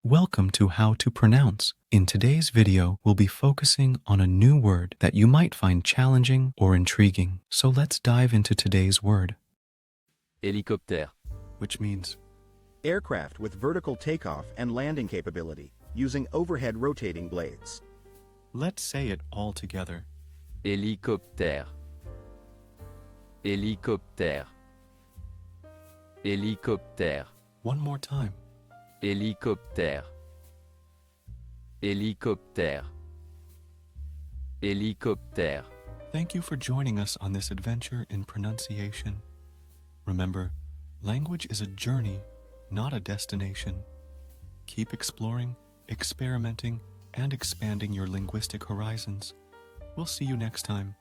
Welcome to How to Pronounce. In today's video, we'll be focusing on a new word that you might find challenging or intriguing. So let's dive into today's word, Hélicoptère. which means Aircraft with vertical takeoff and landing capability, using overhead rotating blades. let's say it all together. Hélicoptère. Hélicoptère. Hélicoptère. One more time. Hélicoptère. Hélicoptère. Hélicoptère. Thank you for joining us on this adventure in pronunciation. Remember, language is a journey, not a destination. Keep exploring, experimenting, and expanding your linguistic horizons. We'll see you next time.